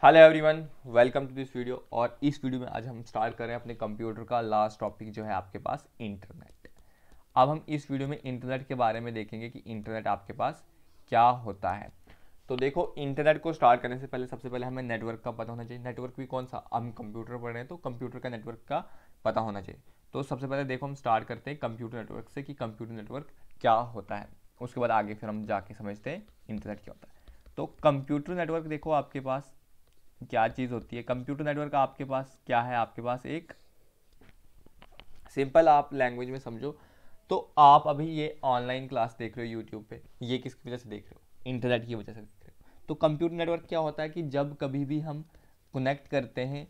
Hello everyone, welcome to this video. और इस video में आज हम स्टार्ट कर रहे हैं अपने कंप्यूटर का लास्ट टॉपिक जो है आपके पास इंटरनेट। अब हम इस वीडियो में इंटरनेट के बारे में देखेंगे कि इंटरनेट आपके पास क्या होता है। तो देखो, इंटरनेट को स्टार्ट करने से पहले सबसे पहले हमें नेटवर्क का पता होना चाहिए। नेटवर्क भी कौन सा, हम कंप्यूटर पढ़ रहे हैं तो कंप्यूटर का नेटवर्क का पता होना चाहिए। तो सबसे पहले देखो हम स्टार्ट करते हैं कंप्यूटर नेटवर्क से कि कंप्यूटर नेटवर्क क्या होता है। उसके बाद आगे फिर हम जाके समझते हैं इंटरनेट क्या होता है। तो कंप्यूटर नेटवर्क देखो आपके पास क्या चीज़ होती है। कंप्यूटर नेटवर्क आपके पास क्या है, आपके पास एक सिंपल आप लैंग्वेज में समझो तो आप अभी ये ऑनलाइन क्लास देख रहे हो यूट्यूब पे, ये किसकी वजह से देख रहे हो? इंटरनेट की वजह से देख रहे हो। तो कंप्यूटर नेटवर्क क्या होता है कि जब कभी भी हम कनेक्ट करते हैं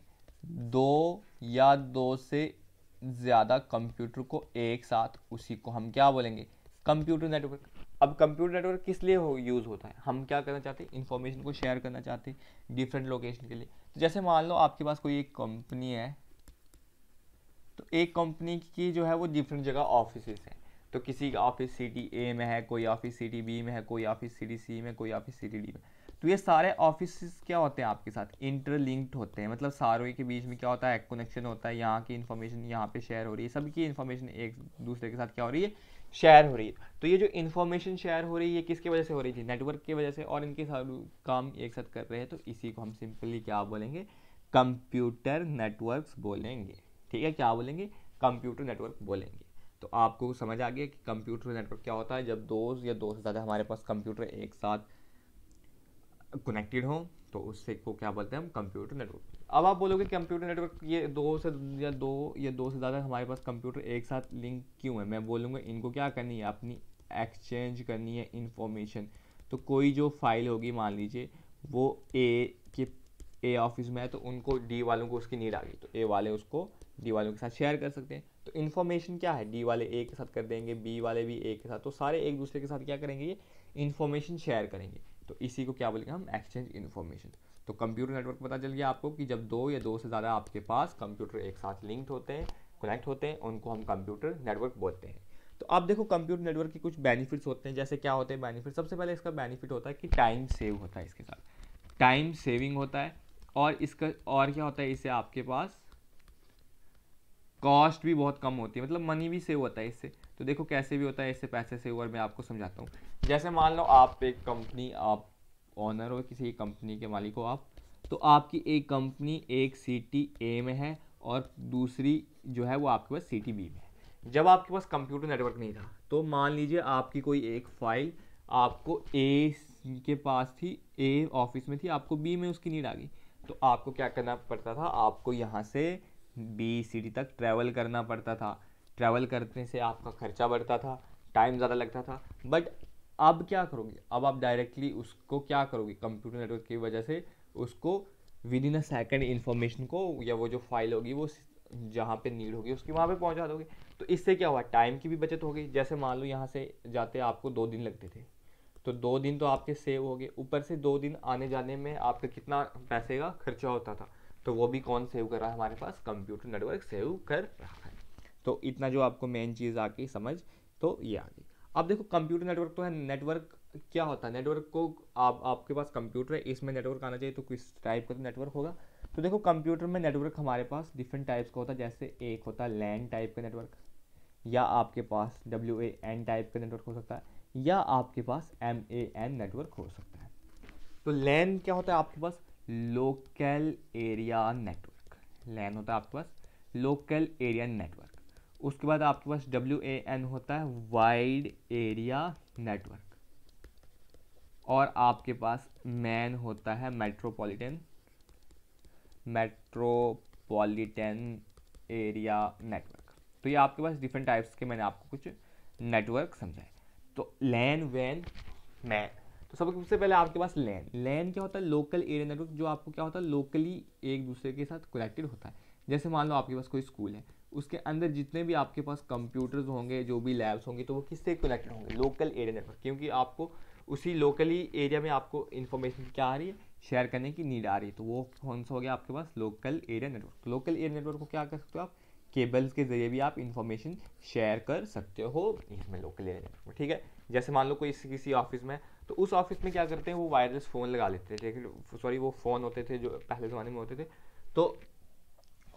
दो से ज़्यादा कंप्यूटर को एक साथ, उसी को हम क्या बोलेंगे? Computer network. अब कंप्यूटर नेटवर्क किस लिए यूज़ होता है? हम क्या करना चाहते हैं? इंफॉर्मेशन को शेयर करना चाहते हैं डिफरेंट लोकेशन के लिए। तो जैसे मान लो आपके पास कोई एक कंपनी है, तो एक कंपनी की जो है वो डिफरेंट जगह ऑफिस हैं। तो किसी का ऑफिस सिटी ए में है, कोई ऑफिस सिटी बी में है, कोई ऑफिस सिटी सी में, कोई ऑफिस सिटी डी में। तो ये सारे ऑफिस क्या होते हैं आपके साथ? इंटरलिंक्ड होते हैं। मतलब सारों के बीच में क्या होता है? कनेक्शन होता है। यहाँ की इन्फॉर्मेशन यहाँ पे शेयर हो रही है, सबकी इन्फॉर्मेशन एक दूसरे के साथ क्या हो रही है? शेयर हो रही है। तो ये जो इन्फॉर्मेशन शेयर हो रही है किसकी वजह से हो रही थी? नेटवर्क की वजह से। और इनके सारे काम एक साथ कर रहे हैं, तो इसी को हम सिंपली क्या बोलेंगे? कंप्यूटर नेटवर्क्स बोलेंगे। ठीक है, क्या बोलेंगे? कंप्यूटर नेटवर्क बोलेंगे। तो आपको समझ आ गया कि कंप्यूटर नेटवर्क क्या होता है। जब दो या दो से ज़्यादा हमारे पास कंप्यूटर एक साथ कनेक्टेड हो तो उससे को क्या बोलते हैं? हम कंप्यूटर नेटवर्क। अब आप बोलोगे कंप्यूटर नेटवर्क ये दो से ज़्यादा हमारे पास कंप्यूटर एक साथ लिंक क्यों है? मैं बोलूँगा इनको क्या करनी है? अपनी एक्सचेंज करनी है इंफॉर्मेशन। तो कोई जो फाइल होगी, मान लीजिए वो ए ऑफिस में है, तो उनको डी वालों को उसकी नीड आ गई, तो ए वाले उसको डी वालों के साथ शेयर कर सकते हैं। तो इन्फॉर्मेशन क्या है? डी वाले ए के साथ कर देंगे, बी वाले भी ए के साथ, तो सारे एक दूसरे के साथ क्या करेंगे? ये इन्फॉर्मेशन शेयर करेंगे। तो इसी को क्या बोलेंगे हम? Exchange information. तो कंप्यूटर नेटवर्क पता चल गया आपको कि जब दो या दो से ज़्यादा आपके पास कंप्यूटर एक साथ लिंक्ड होते हैं, कनेक्ट होते हैं, उनको हम कंप्यूटर नेटवर्क बोलते हैं। तो आप देखो कंप्यूटर नेटवर्क के कुछ बेनिफिट्स होते हैं। जैसे क्या होते हैं बेनिफिट? सबसे पहले इसका बेनिफिट होता है कि टाइम सेव होता है, इसके साथ टाइम सेविंग होता है। और इसका और क्या होता है? इससे आपके पास कॉस्ट भी बहुत कम होती है, मतलब मनी भी सेव होता है इससे। तो देखो कैसे भी होता है इससे पैसे सेव, और मैं आपको समझाता हूँ। जैसे मान लो आप एक कंपनी, आप ओनर हो किसी कंपनी के, मालिक हो आप। तो आपकी एक कंपनी एक सिटी ए में है और दूसरी जो है वो आपके पास सिटी बी में है। जब आपके पास कंप्यूटर नेटवर्क नहीं था तो मान लीजिए आपकी कोई एक फाइल आपको ए के पास थी, ए ऑफिस में थी, आपको बी में उसकी नीड आ गई। तो आपको क्या करना पड़ता था? आपको यहाँ से बी सिटी तक ट्रैवल करना पड़ता था। ट्रैवल करने से आपका खर्चा बढ़ता था, टाइम ज़्यादा लगता था। बट अब क्या करोगे? अब आप डायरेक्टली उसको क्या करोगे? कंप्यूटर नेटवर्क की वजह से उसको with in a second information को, या वो जो फाइल होगी वो जहाँ पे नीड होगी उसकी वहाँ पे पहुँचा दोगे। तो इससे क्या हुआ? टाइम की भी बचत हो गई। जैसे मान लो यहाँ से जाते आपको 2 दिन लगते थे, तो 2 दिन तो आपके सेव हो गए। ऊपर से 2 दिन आने जाने में आपका कितना पैसे का खर्चा होता था? तो वो भी कौन सेव कर रहा है? हमारे पास कंप्यूटर नेटवर्क सेव कर रहा है। तो इतना जो आपको मेन चीज़ आ गई समझ, तो ये आ गई। अब देखो कंप्यूटर नेटवर्क तो है। नेटवर्क क्या होता है? नेटवर्क को आपके पास कंप्यूटर है, इसमें नेटवर्क आना चाहिए, तो किस टाइप का नेटवर्क होगा? तो देखो कंप्यूटर में नेटवर्क हमारे पास डिफरेंट टाइप्स का होता है। जैसे एक होता है लैन टाइप का नेटवर्क, या आपके पास WAN टाइप का नेटवर्क हो सकता है, या आपके पास MAN नेटवर्क हो सकता है। तो लैन क्या होता है आपके पास? Local area network. लैन होता है आपके पास लोकल एरिया नेटवर्क। उसके बाद आपके पास WAN होता है वाइड एरिया नेटवर्क। और आपके पास मैन होता है मेट्रोपॉलिटन एरिया नेटवर्क। तो ये आपके पास डिफरेंट टाइप्स के मैंने आपको कुछ नेटवर्क समझाए। तो लैन, वैन, मैन। तो सबसे पहले आपके पास लैन। लैन क्या होता है? लोकल एरिया नेटवर्क, जो आपको क्या होता है? लोकली एक दूसरे के साथ कनेक्टेड होता है। जैसे मान लो आपके पास कोई स्कूल है, उसके अंदर जितने भी आपके पास कंप्यूटर्स होंगे, जो भी लैब्स होंगे, तो वो किससे कनेक्टेड होंगे? Local area network. क्योंकि आपको उसी लोकली एरिया में आपको इन्फॉर्मेशन क्या आ रही है? शेयर करने की नीड आ रही है। तो वो कौन सा हो गया आपके पास? Local area network. लोकल एरिया नेटवर्क को क्या कर सकते हो आप? केबल्स के जरिए भी आप इन्फॉर्मेशन शेयर कर सकते हो इसमें, लोकल एरिया नेटवर्क में। ठीक है, जैसे मान लो कोई किसी ऑफिस में तो उस ऑफिस में क्या करते हैं, वो वायरलेस फ़ोन लगा लेते थे, लेकिन सॉरी वो फ़ोन होते थे जो पहले ज़माने में होते थे, तो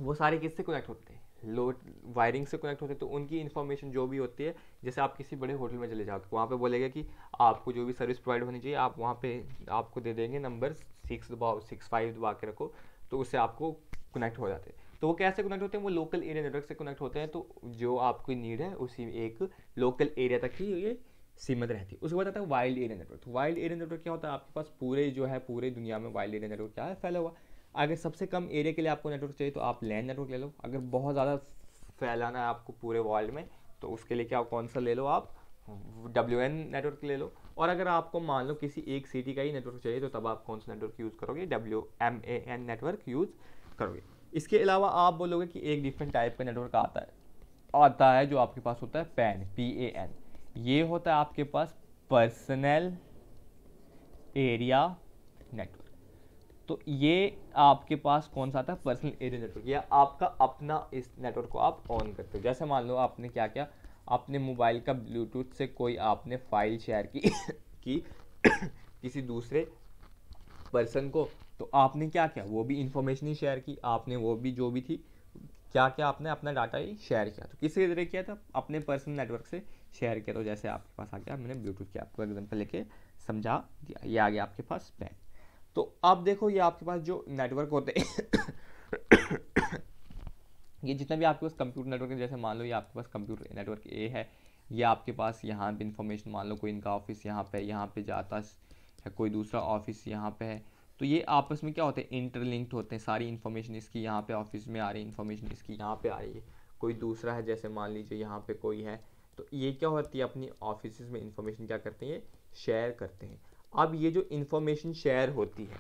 वो सारे किससे कनेक्ट होते हैं, लोड वायरिंग से कनेक्ट होते हैं। तो उनकी इन्फॉर्मेशन जो भी होती है, जैसे आप किसी बड़े होटल में चले जाओ तो वहाँ पे बोलेगा कि आपको जो भी सर्विस प्रोवाइड होनी चाहिए, आप वहाँ पे आपको दे देंगे नंबर 6 दबाओ, 6 5 दबा के रखो, तो उससे आपको कनेक्ट हो जाते हैं। तो वो कैसे कनेक्ट होते हैं, वो लोकल एरिया नेटवर्क से कनेक्ट होते हैं। तो जो आपकी नीड है उसी एक लोकल एरिया तक ही ये सीमित रहती है। उसके बाद आता है wild area network. Wild area network क्या होता है, आपके पास पूरे जो है पूरे दुनिया में वाइल्ड एरिया नेटवर्क क्या है, फैला हुआ। अगर सबसे कम एरिया के लिए आपको नेटवर्क चाहिए तो आप लैंड नेटवर्क ले लो। अगर बहुत ज़्यादा फैलाना है आपको पूरे वर्ल्ड में, तो उसके लिए क्या कौन सा ले लो, आप WN नेटवर्क ले लो। और अगर आपको मान लो किसी एक सिटी का ही नेटवर्क चाहिए, तो तब आप कौन सा नेटवर्क यूज़ करोगे, WMAN नेटवर्क यूज़ करोगे। इसके अलावा आप बोलोगे कि एक डिफरेंट टाइप का नेटवर्क आता है जो आपके पास होता है PAN। ये होता है आपके पास पर्सनल एरिया नेटवर्क। तो ये आपके पास कौन सा आता है, पर्सनल एरिया नेटवर्क, या आपका अपना इस नेटवर्क को आप ऑन करते हो। जैसे मान लो आपने क्या किया, आपने मोबाइल का ब्लूटूथ से कोई आपने फाइल शेयर की किसी दूसरे पर्सन को, तो आपने क्या किया, वो भी इंफॉर्मेशन ही शेयर की आपने, वो भी जो भी थी क्या क्या आपने अपना डाटा ही शेयर किया। तो किसके जरिए किया था, अपने पर्सनल नेटवर्क से शेयर किया। तो जैसे आपके पास आ गया, मैंने ब्लूटूथ के आपको एग्जांपल लेके समझा दिया, ये आ गया आपके पास पैन। तो अब देखो ये आपके पास जो नेटवर्क होते हैं ये जितना भी आपके पास कंप्यूटर नेटवर्क है, जैसे मान लो ये आपके पास कंप्यूटर नेटवर्क ए है, ये आपके पास यहाँ पे इन्फॉर्मेशन, मान लो कोई इनका ऑफिस यहाँ पे जाता है, कोई दूसरा ऑफिस यहाँ पे है, तो ये आपस में क्या होते हैं, इंटरलिंक्ड होते हैं। सारी इन्फॉर्मेशन इसकी यहाँ पे ऑफिस में आ रही है, इन्फॉर्मेशन इसकी यहाँ पे आ रही है। कोई दूसरा है, जैसे मान लीजिए यहाँ पे कोई है, तो ये क्या होती है, अपनी ऑफिस में इन्फॉर्मेशन क्या करते हैं, शेयर करते हैं। अब ये जो इन्फॉर्मेशन शेयर होती है,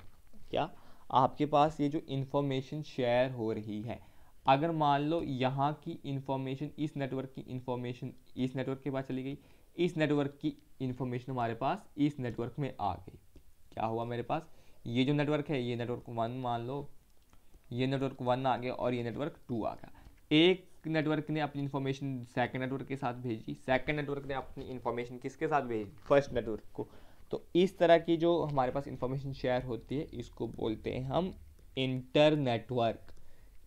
क्या आपके पास ये जो इन्फॉर्मेशन शेयर हो रही है, अगर मान लो यहाँ की इन्फॉर्मेशन, इस नेटवर्क की इन्फॉर्मेशन इस नेटवर्क के पास चली गई, इस नेटवर्क की इन्फॉर्मेशन हमारे पास इस नेटवर्क में आ गई, क्या हुआ मेरे पास, ये जो नेटवर्क है, ये नेटवर्क 1 मान लो, ये नेटवर्क 1 आ गया और ये नेटवर्क 2 आ गया। एक नेटवर्क ने अपनी इन्फॉर्मेशन सेकंड नेटवर्क के साथ भेजी, सेकंड नेटवर्क ने अपनी इन्फॉर्मेशन किसके साथ भेजी, फर्स्ट नेटवर्क को। तो इस तरह की जो हमारे पास इन्फॉर्मेशन शेयर होती है, इसको बोलते हैं हम इंटर नेटवर्क।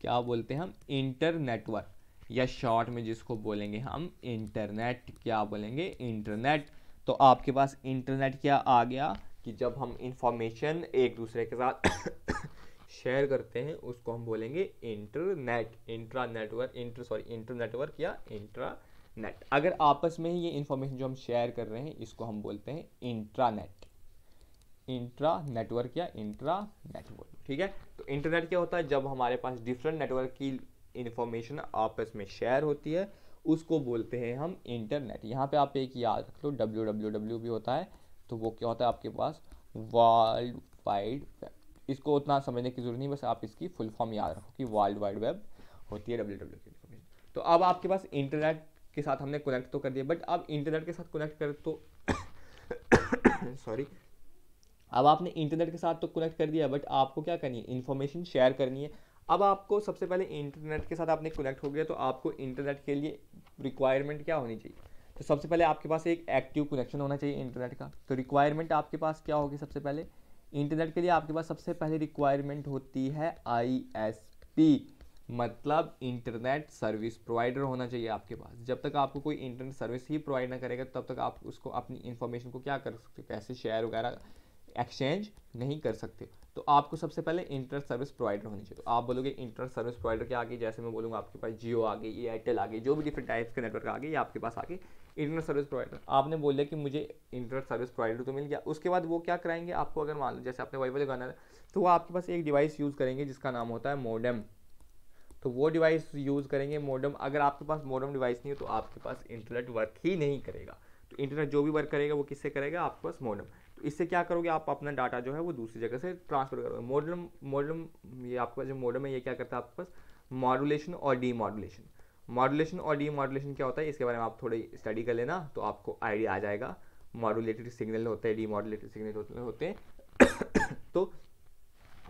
क्या बोलते हैं हम, इंटर नेटवर्क, या शॉर्ट में जिसको बोलेंगे हम इंटरनेट। क्या बोलेंगे, इंटरनेट। तो आपके पास इंटरनेट क्या आ गया, कि जब हम इंफॉर्मेशन एक दूसरे के साथ शेयर करते हैं उसको हम बोलेंगे इंटरनेट, इंट्रा नेटवर्क या इंट्रानेट। अगर आपस में ही ये इंफॉर्मेशन जो हम शेयर कर रहे हैं, इसको हम बोलते हैं इंट्रानेट, इंट्रा नेटवर्क या इंट्रानेट बोलो, ठीक है। तो इंटरनेट क्या होता है, जब हमारे पास डिफरेंट नेटवर्क की इंफॉर्मेशन आपस में शेयर होती है, उसको बोलते हैं हम इंटरनेट। यहाँ पे आप एक याद रख लो, www भी होता है, तो वो क्या होता है आपके पास, वर्ल्ड वाइड वेब। इसको उतना समझने की जरूरत नहीं, बस आप इसकी फुल फॉर्म याद रखो कि वर्ल्ड वाइड वेब होती है www की इन्फॉर्मेशन। तो अब आपके पास इंटरनेट के साथ हमने कनेक्ट तो कर दिया, बट अब इंटरनेट के साथ कनेक्ट कर तो सॉरी, अब आपने इंटरनेट के साथ तो कनेक्ट कर दिया, बट आपको क्या करनी है, इन्फॉर्मेशन शेयर करनी है। अब आपको सबसे पहले इंटरनेट के साथ आपने कनेक्ट हो गया, तो आपको इंटरनेट के लिए रिक्वायरमेंट क्या होनी चाहिए, तो सबसे पहले आपके पास एक एक्टिव कनेक्शन होना चाहिए इंटरनेट का। तो रिक्वायरमेंट आपके पास क्या होगी, सबसे पहले इंटरनेट के लिए आपके पास सबसे पहले रिक्वायरमेंट होती है ISP, मतलब इंटरनेट सर्विस प्रोवाइडर होना चाहिए आपके पास। जब तक आपको कोई इंटरनेट सर्विस ही प्रोवाइड ना करेगा, तब तक आप उसको अपनी इन्फॉर्मेशन को क्या कर सकते हो, कैसे शेयर वगैरह एक्सचेंज नहीं कर सकते। तो आपको सबसे पहले इंटरनेट सर्विस प्रोवाइडर होनी चाहिए। तो आप बोलोगे इंटरनेट सर्विस प्रोवाइडर क्या आ गई, जैसे मैं बोलूँगा आपके पास जियो आ गई, एयरटेल आ गई, जो भी डिफरेंट टाइप्स के नेटवर्क आ गए, ये आपके पास आ गए इंटरनेट सर्विस प्रोवाइडर। आपने बोला कि मुझे इंटरनेट सर्विस प्रोवाइडर तो मिल गया, उसके बाद वो क्या कराएंगे आपको, अगर मान लो जैसे आपने वाईफाई लगाना है, तो वो आपके पास एक डिवाइस यूज़ करेंगे जिसका नाम होता है मोडेम। तो वो डिवाइस यूज़ करेंगे मोडेम। अगर आपके पास मोडेम डिवाइस नहीं है, तो आपके पास इंटरनेट वर्क ही नहीं करेगा। तो इंटरनेट जो भी वर्क करेगा वो किससे करेगा, आपके पास मोडेम। तो इससे क्या करोगे, आप अपना डाटा जो है वो दूसरी जगह से ट्रांसफर करोगे। मॉडर्न ये आपका जो मॉडर्न है, ये क्या करता है आपके पास, मॉड्यूलेशन और डीमॉड्यूलेशन। मॉड्यूलेशन और डीमॉड्यूलेशन क्या होता है, इसके बारे में आप थोड़ी स्टडी कर लेना, तो आपको आइडिया आ जाएगा। मॉड्यूलेटेड सिग्नल होते हैं, डीमॉड्यूलेटेड सिग्नल होते हैं तो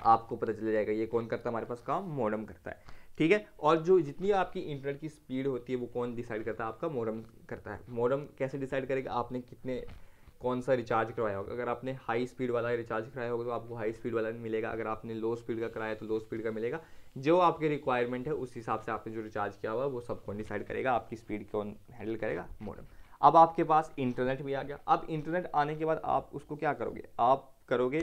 आपको पता चल जाएगा ये कौन करता है हमारे पास काम, मॉडेम करता है, ठीक है। और जो जितनी आपकी इंटरनेट की स्पीड होती है, वो कौन डिसाइड करता है, आपका मॉडेम करता है। मॉडेम कैसे डिसाइड करेगा, आपने कितने कौन सा रिचार्ज करवाया होगा। अगर आपने हाई स्पीड वाला रिचार्ज कराया होगा तो आपको हाई स्पीड वाला मिलेगा, अगर आपने लो स्पीड का कराया तो लो स्पीड का मिलेगा। जो आपकी रिक्वायरमेंट है उस हिसाब से आपने जो रिचार्ज किया हुआ वो सब कौन डिसाइड करेगा, आपकी स्पीड कौन हैंडल करेगा, मॉडेम। अब आपके पास इंटरनेट भी आ गया। अब इंटरनेट आने के बाद आप उसको क्या करोगे, आप करोगे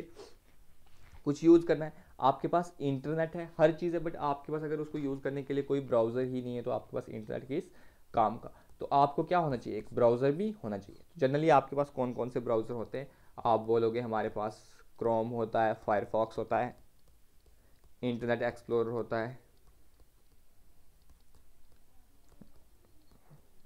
कुछ यूज़ करना है, आपके पास इंटरनेट है, हर चीज़ है, बट आपके पास अगर उसको यूज़ करने के लिए कोई ब्राउज़र ही नहीं है तो आपके पास इंटरनेट किस काम का। तो आपको क्या होना चाहिए, एक ब्राउज़र भी होना चाहिए। जनरली आपके पास कौन कौन से ब्राउज़र होते हैं, आप बोलोगे हमारे पास क्रोम होता है, फायरफॉक्स होता है, इंटरनेट एक्सप्लोरर होता है,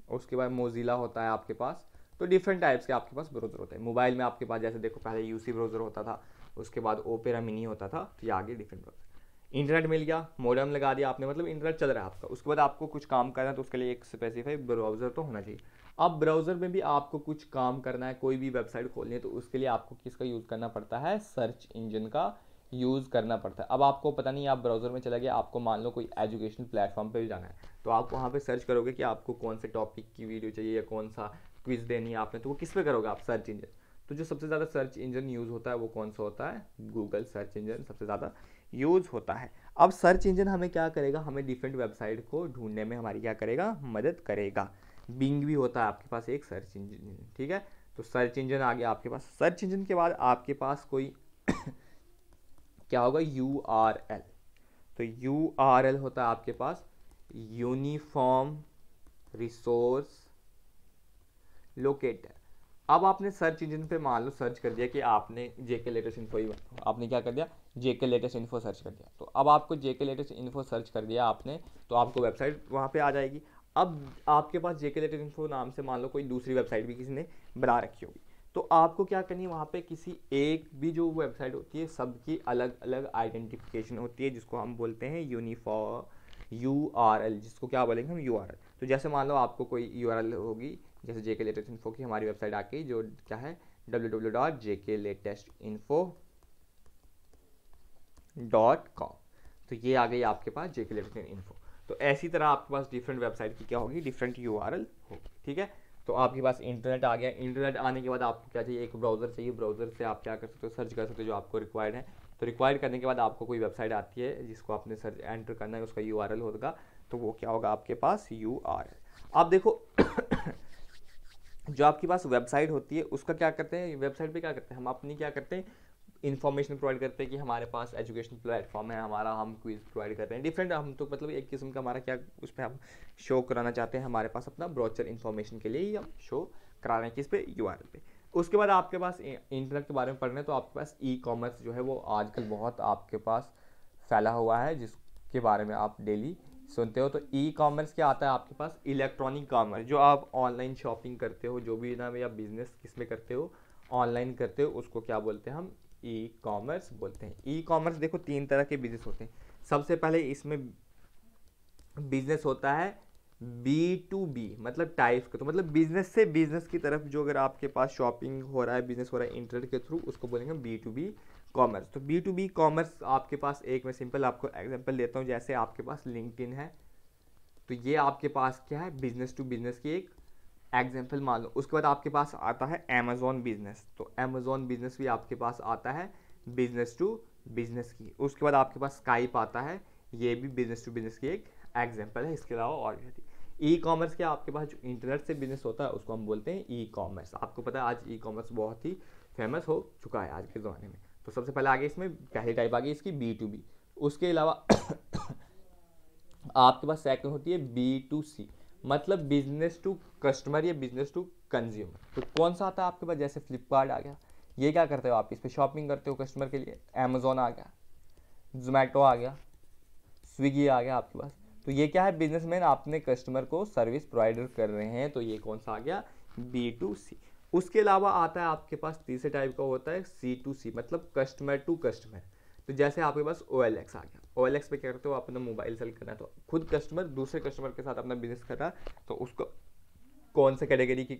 उसके बाद मोजिला होता है आपके पास। तो डिफरेंट टाइप्स के आपके पास ब्राउज़र होते हैं। मोबाइल में आपके पास जैसे देखो पहले यूसी ब्राउज़र होता था, उसके बाद ओपेरा मिनी होता था, तो ये आगे डिफरेंट ब्राउज़र। इंटरनेट मिल गया, मॉडेम लगा दिया आपने, मतलब इंटरनेट चल रहा है आपका। उसके बाद आपको कुछ काम करना है तो उसके लिए एक स्पेसिफाइड ब्राउज़र तो होना चाहिए। अब ब्राउज़र में भी आपको कुछ काम करना है, कोई भी वेबसाइट खोलनी है तो उसके लिए आपको किसका यूज़ करना पड़ता है, सर्च इंजन का यूज़ करना पड़ता है। अब आपको पता नहीं, आप ब्राउज़र में चला गया, आपको मान लो कोई एजुकेशनल प्लेटफॉर्म पे भी जाना है तो आप वहाँ पे सर्च करोगे कि आपको कौन से टॉपिक की वीडियो चाहिए या कौन सा क्विज देनी है आपने, तो वो किस पे करोगे आप, सर्च इंजन। तो जो सबसे ज़्यादा सर्च इंजन यूज़ होता है वो कौन सा होता है, गूगल सर्च इंजन सबसे ज़्यादा यूज़ होता है। अब सर्च इंजन हमें क्या करेगा, हमें डिफरेंट वेबसाइट को ढूंढने में हमारी क्या करेगा, मदद करेगा। बिंग भी होता है आपके पास एक सर्च इंजन, ठीक है। तो सर्च इंजन आ गया आपके पास। सर्च इंजन के बाद आपके पास कोई क्या होगा, URL। तो URL होता है आपके पास यूनिफॉर्म रिसोर्स लोकेटर। अब आपने सर्च इंजन पे मान लो सर्च कर दिया कि आपने जेके लेटेस्ट इन्फो ही, आपने क्या कर दिया, जेके लेटेस्ट इन्फो सर्च कर दिया। तो अब आपको जेके लेटेस्ट इन्फो सर्च कर दिया आपने, तो आपको वेबसाइट वहाँ पे आ जाएगी। अब आपके पास जेके लेटेस्ट इन्फो नाम से मान लो कोई दूसरी वेबसाइट भी किसी ने बना रखी होगी, तो आपको क्या करनी है, वहाँ पे किसी एक भी जो वेबसाइट होती है सबकी अलग अलग आइडेंटिफिकेशन होती है, जिसको हम बोलते हैं यूनिफॉर्म URL, जिसको क्या बोलेंगे हम, URL। तो जैसे मान लो आपको कोई URL होगी, जैसे जेके लेटेस्ट इन्फो की हमारी वेबसाइट आके जो क्या है www.jklatestinfo.com, तो ये आ गई आपके पास जेके लेटेस्ट इन्फो। तो ऐसी तरह आपके पास डिफरेंट वेबसाइट की क्या होगी, डिफरेंट URL होगी, ठीक है। तो आपके पास इंटरनेट आ गया। इंटरनेट आने के बाद आपको क्या चाहिए, एक ब्राउज़र चाहिए। ब्राउज़र से आप क्या कर सकते हो, सर्च कर सकते हो जो आपको रिक्वायर्ड है। तो रिक्वायर्ड करने के बाद आपको कोई वेबसाइट आती है जिसको आपने सर्च एंटर करना है, उसका URL होगा, तो वो क्या होगा आपके पास, URL। आप देखो जो आपके पास वेबसाइट होती है उसका क्या करते हैं, वेबसाइट पे क्या करते हैं हम, अपनी क्या करते हैं, इन्फॉर्मेशन प्रोवाइड करते हैं कि हमारे पास एजुकेशन प्लेटफॉर्म है हमारा, हम क्विज प्रोवाइड करते हैं डिफरेंट, हम तो मतलब एक किस्म का हमारा क्या उस पर हम शो कराना चाहते हैं, हमारे पास अपना ब्रोचर इन्फॉर्मेशन के लिए ही हम शो करा रहे हैं किस पे, URL पे। उसके बाद आपके पास इंटरनेट के बारे में पढ़ना है तो आपके पास ई-कॉमर्स जो है वो आजकल बहुत आपके पास फैला हुआ है, जिसके बारे में आप डेली सुनते हो। तो ई-कॉमर्स क्या आता है आपके पास, इलेक्ट्रॉनिक कॉमर्स, जो आप ऑनलाइन शॉपिंग करते हो, जो भी ना या बिजनेस किस में करते हो, ऑनलाइन करते हो, उसको क्या बोलते हैं हम, ई-कॉमर्स बोलते हैं। ई-कॉमर्स देखो 3 तरह के बिजनेस होते हैं। सबसे पहले इसमें बिजनेस होता है B2B, मतलब टाइप्स का, तो मतलब बिजनेस से बिजनेस की तरफ जो अगर आपके पास शॉपिंग हो रहा है, बिजनेस हो रहा है इंटरनेट के थ्रू, उसको बोलेंगे B2B कॉमर्स। तो B2B कॉमर्स आपके पास, एक मैं सिंपल आपको एग्जांपल देता हूँ, जैसे आपके पास लिंक्डइन है, तो ये आपके पास क्या है, बिजनेस टू बिजनेस की एक एग्जांपल मान लो। उसके बाद आपके पास आता है अमेजोन बिजनेस, तो अमेजोन बिजनेस भी आपके पास आता है बिजनेस टू बिजनेस की। उसके बाद आपके पास स्काइप आता है, ये भी बिजनेस टू बिजनेस की एक एग्जांपल है। इसके अलावा और भी ई कॉमर्स क्या, आपके पास जो इंटरनेट से बिजनेस होता है उसको हम बोलते हैं ई कॉमर्स। आपको पता है आज ई कॉमर्स बहुत ही फेमस हो चुका है आज के ज़माने में। तो सबसे पहले आगे इसमें पहली टाइप आ गई इसकी B2B। उसके अलावा आपके पास सेकंड होती है B2C, मतलब बिजनेस टू कस्टमर या बिजनेस टू कंज्यूमर। तो कौन सा आता है आपके पास, जैसे फ्लिपकार्ट आ गया, ये क्या करते हो आप, इस पर शॉपिंग करते हो कस्टमर के लिए। अमेजोन आ गया, जोमेटो आ गया, स्विगी आ गया आपके पास। तो ये क्या है, बिजनेसमैन अपने कस्टमर को सर्विस प्रोवाइडर कर रहे हैं, तो ये कौन सा आ गया, B2C। उसके अलावा आता है आपके पास तीसरे टाइप का होता है C2C, मतलब कस्टमर टू कस्टमर। तो जैसे आपके पास OLX आ गया, OLX पे क्या करते हो, अपना मोबाइल सेल करना है, तो खुद कस्टमर दूसरे कस्टमर के साथ अपना बिजनेस कर रहा है, तो उसको कौन से कैटेगरी की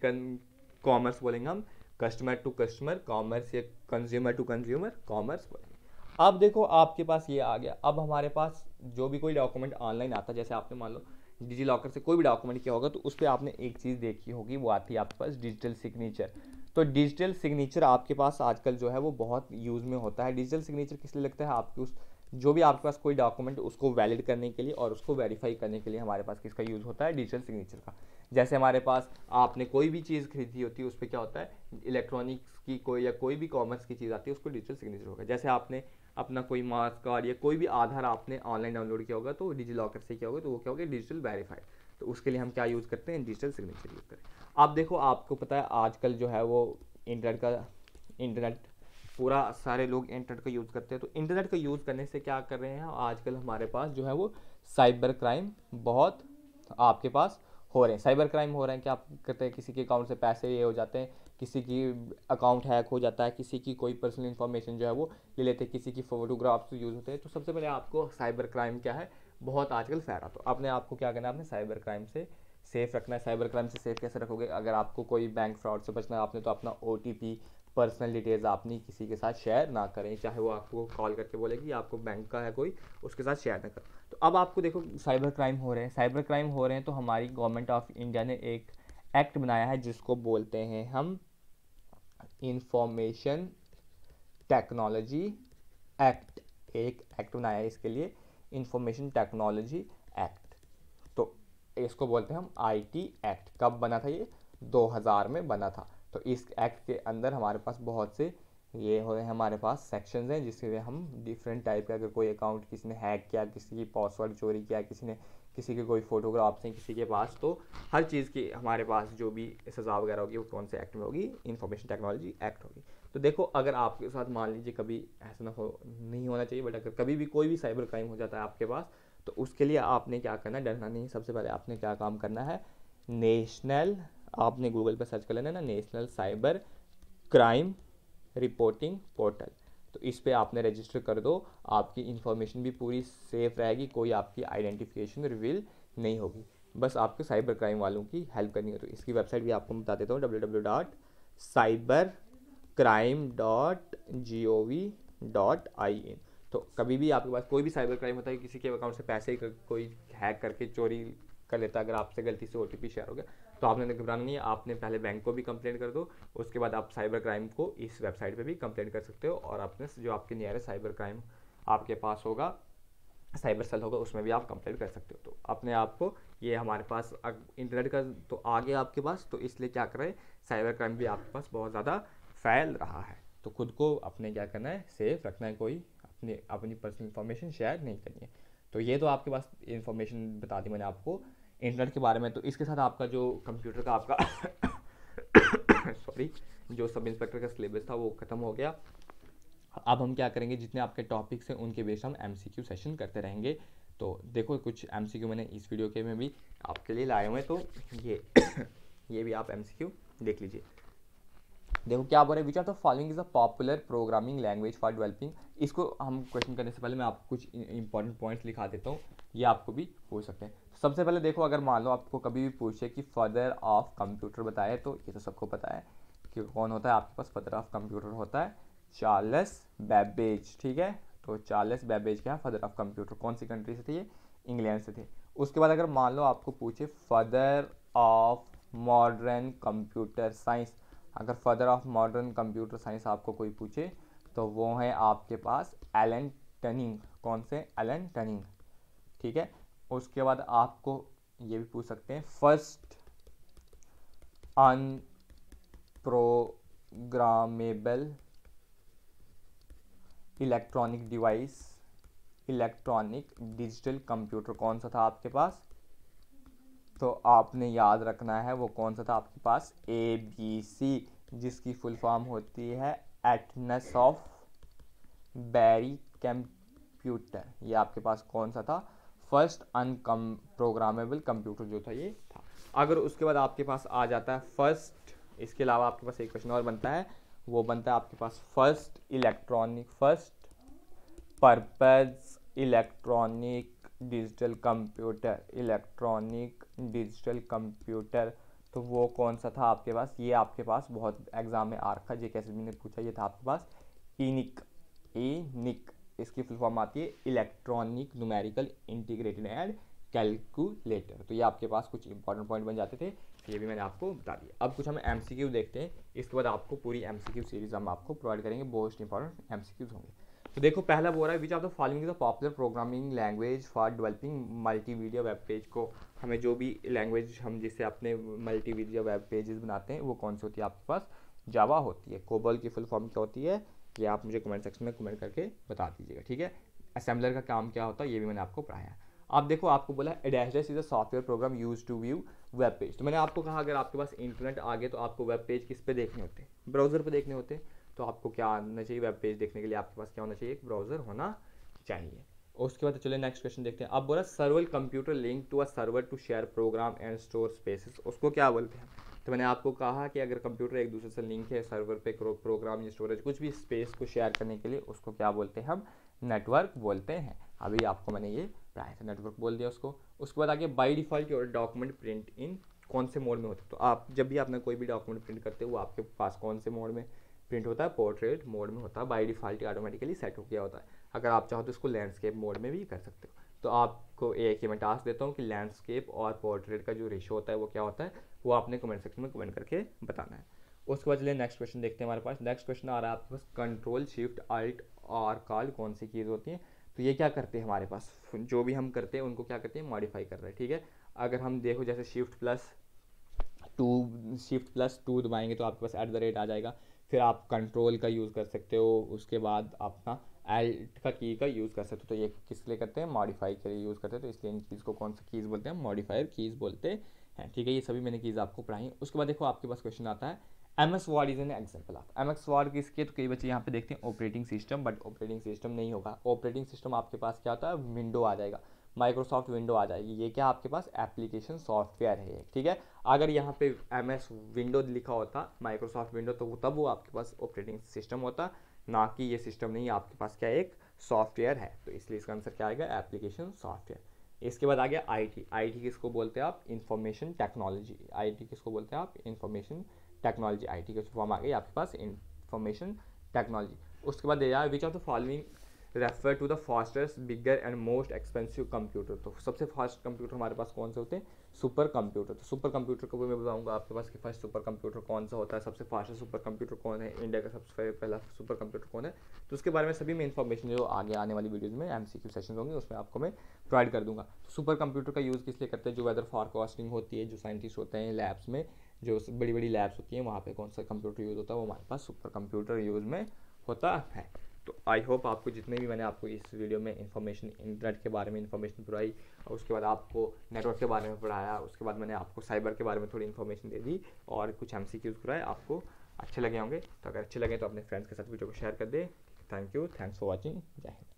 कॉमर्स बोलेंगे हम, कस्टमर टू कस्टमर कॉमर्स या कंज्यूमर टू कंज्यूमर कॉमर्स बोलेंगे। अब देखो आपके पास ये आ गया। अब हमारे पास जो भी कोई डॉक्यूमेंट ऑनलाइन आता है, जैसे आपने मान लो डिजी लॉकर से कोई भी डॉक्यूमेंट किया होगा, तो उस पर आपने एक चीज़ देखी होगी, वो आती है आपके पास डिजिटल सिग्नेचर। तो डिजिटल सिग्नेचर आपके पास आजकल जो है वो बहुत यूज़ में होता है। डिजिटल सिग्नेचर किस लिए लगता है? आपके उस जो भी आपके पास कोई डॉक्यूमेंट उसको वैलिड करने के लिए और उसको वेरीफाई करने के लिए हमारे पास किसका यूज़ होता है? डिजिटल सिग्नेचर का। जैसे हमारे पास आपने कोई भी चीज़ खरीदी होती है, उस पर क्या होता है, इलेक्ट्रॉनिक्स की कोई या कोई भी कॉमर्स की चीज़ आती है, उसको डिजिटल सिग्नेचर होगा। जैसे आपने अपना कोई मार्क्स कार्ड या कोई भी आधार आपने ऑनलाइन डाउनलोड किया होगा, तो डिजी लॉकर से किया होगा, तो वो क्या होगा? Digital verified. तो उसके लिए हम क्या यूज़ करते हैं? डिजिटल सिग्नेचर यूज़ करें। आप देखो, आपको पता है आजकल जो है वो इंटरनेट पूरा सारे लोग इंटरनेट का यूज़ करते हैं। तो इंटरनेट का यूज़ करने से क्या कर रहे हैं, आजकल हमारे पास जो है वो साइबर क्राइम बहुत आपके पास हो रहे हैं। साइबर क्राइम हो रहे हैं, क्या आप करते हैं, किसी के अकाउंट से पैसे ये हो जाते हैं, किसी की अकाउंट हैक हो जाता है, किसी की कोई पर्सनल इन्फॉर्मेशन जो है वो ले लेते हैं, किसी की फोटोग्राफ्स यूज़ होते हैं। तो सबसे पहले आपको साइबर क्राइम क्या है, बहुत आजकल फैला। तो अपने आपको क्या करना है, आपने साइबर क्राइम से सेफ रखना है। साइबर क्राइम से सेफ कैसे रखोगे? अगर आपको कोई बैंक फ्रॉड से बचना है, आपने तो अपना OTP, पर्सनल डिटेल्स आपने किसी के साथ शेयर ना करें, चाहे वो आपको कॉल करके बोले कि आपको बैंक का है कोई, उसके साथ शेयर ना करें। तो अब आपको देखो साइबर क्राइम हो रहे हैं, साइबर क्राइम हो रहे हैं, तो हमारी गवर्नमेंट ऑफ इंडिया ने एक एक्ट बनाया है जिसको बोलते हैं हम इंफॉर्मेशन टेक्नोलॉजी एक्ट। एक एक्ट बनाया है इसके लिए, इंफॉर्मेशन टेक्नोलॉजी एक्ट। तो इसको बोलते हैं हम IT एक्ट। कब बना था ये? 2000 में बना था। तो इस एक्ट के अंदर हमारे पास बहुत से ये हो हमारे पास सेक्शंस हैं, जिससे हम डिफरेंट टाइप के, अगर कोई अकाउंट किसी ने हैक किया, किसी की पासवर्ड चोरी किया, किसी के कोई फोटोग्राफ्स हैं किसी के पास, तो हर चीज़ की हमारे पास जो भी सज़ा वगैरह होगी वो कौन से एक्ट में होगी? इंफॉर्मेशन टेक्नोलॉजी एक्ट होगी। तो देखो, अगर आपके साथ मान लीजिए कभी ऐसा ना हो, नहीं होना चाहिए, बट अगर कभी भी कोई भी साइबर क्राइम हो जाता है आपके पास, तो उसके लिए आपने क्या करना है? डरना नहीं। सबसे पहले आपने क्या काम करना है? नेशनल, आपने गूगल पर सर्च कर लेना ना, national cyber crime reporting portal. तो इस पे आपने रजिस्टर कर दो, आपकी इन्फॉर्मेशन भी पूरी सेफ रहेगी, कोई आपकी आइडेंटिफिकेशन रिवील नहीं होगी। बस आपके साइबर क्राइम वालों की हेल्प करनी है। तो इसकी वेबसाइट भी आपको बता देता हूँ, www.cybercrime.gov.in। तो कभी भी आपके पास कोई भी साइबर क्राइम होता है, किसी के अकाउंट से पैसे कोई हैक करके चोरी कर लेता है, अगर आपसे गलती से OTP शेयर हो गया, तो आपने घबराना नहीं है। आपने पहले बैंक को भी कंप्लेंट कर दो, उसके बाद आप साइबर क्राइम को इस वेबसाइट पे भी कंप्लेंट कर सकते हो, और आपने जो आपके नियरेस्ट साइबर क्राइम आपके पास होगा, साइबर सेल होगा, उसमें भी आप कंप्लेंट कर सकते हो। तो अपने आप को, ये हमारे पास इंटरनेट का तो आगे आपके पास, तो इसलिए क्या करें, साइबर क्राइम भी आपके पास बहुत ज़्यादा फैल रहा है। तो खुद को अपने क्या करना है? सेफ रखना है, कोई अपनी पर्सनल इन्फॉर्मेशन शेयर नहीं करनी है। तो ये तो आपके पास इन्फॉर्मेशन बता दी मैंने आपको इंटरनेट के बारे में। तो इसके साथ आपका जो कंप्यूटर का आपका सॉरी, जो सब इंस्पेक्टर का सिलेबस था वो ख़त्म हो गया। अब हम क्या करेंगे, जितने आपके टॉपिक्स हैं उनके बेस हम MCQ सेशन करते रहेंगे। तो देखो, कुछ MCQ मैंने इस वीडियो के में भी आपके लिए लाए हुए हैं, तो ये ये भी आप MCQ देख लीजिए। देखो क्या बोल रहे हैं, विच of the following is a popular programming language for developing. इसको हम क्वेश्चन करने से पहले मैं आपको कुछ इंपॉर्टेंट पॉइंट्स लिखा देता हूँ, ये आपको भी पूछ सकते हैं। सबसे पहले देखो, अगर मान लो आपको कभी भी पूछे कि फादर ऑफ कंप्यूटर बताए, तो ये तो सबको पता है कि कौन होता है आपके पास फादर ऑफ कंप्यूटर, होता है चार्ल्स बैबेज। ठीक है, तो चार्ल्स बैबेज क्या है? Father of computer. कौन सी कंट्री से थे ये? इंग्लैंड से थे। उसके बाद अगर मान लो आपको पूछे father of modern computer science, अगर father of modern computer science आपको कोई पूछे, तो वो है आपके पास एलन टनिंग। कौन से? Alan Turing. ठीक है, उसके बाद आपको ये भी पूछ सकते हैं, first unprogrammable electronic device, electronic digital computer कौन सा था आपके पास? तो आपने याद रखना है वो कौन सा था आपके पास? ABC, जिसकी फुल फॉर्म होती है एटनस ऑफ बैरी कंप्यूटर। ये आपके पास कौन सा था? फर्स्ट अनप्रोग्रामेबल कंप्यूटर जो था ये था। अगर उसके बाद आपके पास आ जाता है फर्स्ट, इसके अलावा आपके पास एक क्वेश्चन और बनता है, वो बनता है आपके पास first purpose electronic digital computer, electronic digital computer. तो वो कौन सा था आपके पास? ये आपके पास बहुत एग्जाम में आ रखा है, ये कैसे भी ने पूछा, ये था आपके पास ENIAC। इसकी फुल फॉर्म आती है electronic numerical integrated and calculator. तो ये आपके पास कुछ इंपॉर्टेंट पॉइंट बन जाते थे ये भी मैंने आपको बता दिया। अब कुछ हम MCQ देखते हैं, इसके बाद आपको पूरी MCQ सीरीज हम आपको प्रोवाइड करेंगे, मोस्ट इंपॉर्टेंट MCQs होंगे। तो देखो पहला बोल रहा है विच of the following is the popular programming language for developing multimedia web page. को हमें जो भी लैंग्वेज हम जिससे अपने मल्टीमीडिया वेब पेजेस बनाते हैं वो कौन सी होती है आपके पास, जावा होती है। कोबल की फुल फॉर्म क्या होती है ये आप मुझे कमेंट सेक्शन में कमेंट करके बता दीजिएगा, ठीक है। असेंबलर का काम क्या होता है ये भी मैंने आपको पढ़ाया। आप देखो आपको बोला dash dash is a software program use to view web page. तो मैंने आपको कहा अगर आपके पास इंटरनेट आ गया तो आपको वेब पेज किस पे देखने होते हैं, ब्राउजर पे देखने होते हैं। तो आपको क्या आना चाहिए, वेब पेज देखने के लिए आपके पास क्या होना चाहिए, एक ब्राउजर होना चाहिए। उसके बाद चलिए नेक्स्ट क्वेश्चन देखते हैं। अब बोला server computer link to a server to share program and store spaces, उसको क्या बोलते हैं। तो मैंने आपको कहा कि अगर कंप्यूटर एक दूसरे से लिंक है सर्वर पे प्रोग्राम या स्टोरेज कुछ भी स्पेस को शेयर करने के लिए, उसको क्या बोलते हैं हम, नेटवर्क बोलते हैं। अभी आपको मैंने ये पढ़ाया था, नेटवर्क बोल दिया उसको। उसके बाद आगे by default your document print in कौन से मोड में होता है। तो आप जब भी आपने कोई भी डॉक्यूमेंट प्रिंट करते हो वो आपके पास कौन से मोड में प्रिंट होता है, पोर्ट्रेट मोड में होता है। बाय डिफॉल्ट ऑटोमेटिकली सेट हो गया होता है। अगर आप चाहो तो इसको लैंडस्केप मोड में भी कर सकते हो। तो आपको एक ही मैं टास्क देता हूँ कि लैंडस्केप और पोर्ट्रेट का जो रेशो होता है वो क्या होता है, वो आपने कमेंट सेक्शन में कमेंट करके बताना है। उसके बाद चलिए नेक्स्ट क्वेश्चन देखते हैं। हमारे पास नेक्स्ट क्वेश्चन आ रहा है आपके पास, कंट्रोल शिफ्ट अल्ट और कॉल कौन सी कीज़ होती हैं। तो ये क्या करते हैं, हमारे पास जो भी हम करते हैं उनको क्या करते हैं, मॉडिफाई कर रहे हैं, ठीक है। अगर हम देखो जैसे शिफ्ट प्लस टू दबाएंगे तो आपके पास @ आ जाएगा। फिर आप कंट्रोल का यूज़ कर सकते हो, उसके बाद अपना एल्ट का की का यूज़ कर सकते हो। तो ये किस लिए करते हैं, मॉडिफाई के लिए यूज़ करते हैं। तो इसलिए इन कीज़ को कौन सा कीज़ बोलते हैं, मॉडिफायर कीज़ बोलते हैं, ठीक है। ये सभी मैंने कीज़ आपको पढ़ाई। उसके बाद देखो आपके पास क्वेश्चन आता है MS word is an example of. MS word किसके, तो कई बच्चे यहाँ पे देखते हैं operating system, but operating system नहीं होगा। ऑपरेटिंग सिस्टम आपके पास क्या होता है, विंडो आ जाएगा, माइक्रोसॉफ्ट विंडो आ जाएगी। ये क्या आपके पास एप्लीकेशन सॉफ्टवेयर है, ठीक है। अगर यहाँ पे MS विंडो लिखा होता, माइक्रोसॉफ्ट विंडो, तो तब वो आपके पास ऑपरेटिंग सिस्टम होता, ना कि ये सिस्टम नहीं, आपके पास क्या एक सॉफ्टवेयर है। तो इसलिए इसका आंसर क्या आएगा, एप्लीकेशन सॉफ्टवेयर। इसके बाद आ गया IT किसको बोलते हैं आप, इंफॉर्मेशन टेक्नोलॉजी। IT किसको बोलते हैं आप, इंफॉर्मेशन टेक्नोलॉजी। IT के फॉर्म आ गई आपके पास इंफॉर्मेशन टेक्नोलॉजी। उसके बाद they which of the following refer to the fastest bigger and most expensive computer. तो सबसे फास्ट कंप्यूटर हमारे पास कौन से होते हैं, सुपर कंप्यूटर। तो सुपर कंप्यूटर को भी मैं बताऊंगा आपके पास कि फर्स्ट सुपर कंप्यूटर कौन सा होता है, सबसे फास्टेस्ट सुपर कंप्यूटर कौन है, इंडिया का सबसे पहला सुपर कंप्यूटर कौन है। तो उसके बारे में सभी में इन्फॉर्मेशन जो आगे आने वाली वीडियोज़ में MCQ सेशन होंगे उसमें आपको मैं प्रोवाइड कर दूंगा। तो सुपर कंप्यूटर का यूज़ किस लिए करते हैं, जो वेदर फॉरकास्टिंग होती है, जो साइंटिस्ट होते हैं लैब्स में, जो बड़ी बड़ी लैब्स होती हैं वहाँ पे कौन सा कंप्यूटर यूज़ होता है, वो हमारे पास सुपर कंप्यूटर यूज़ में होता है। तो आई होप आपको जितने भी मैंने आपको इस वीडियो में इन्फॉर्मेशन, इंटरनेट के बारे में इन्फॉर्मेशन पढ़ाई, और उसके बाद आपको नेटवर्क के बारे में पढ़ाया, उसके बाद मैंने आपको साइबर के बारे में थोड़ी इन्फॉर्मेशन दे दी, और कुछ MCQs कराए, आपको अच्छे लगे होंगे। तो अगर अच्छे लगे तो अपने फ्रेंड्स के साथ वीडियो को शेयर कर दे। Thank you, thanks for watching, जय हिंद।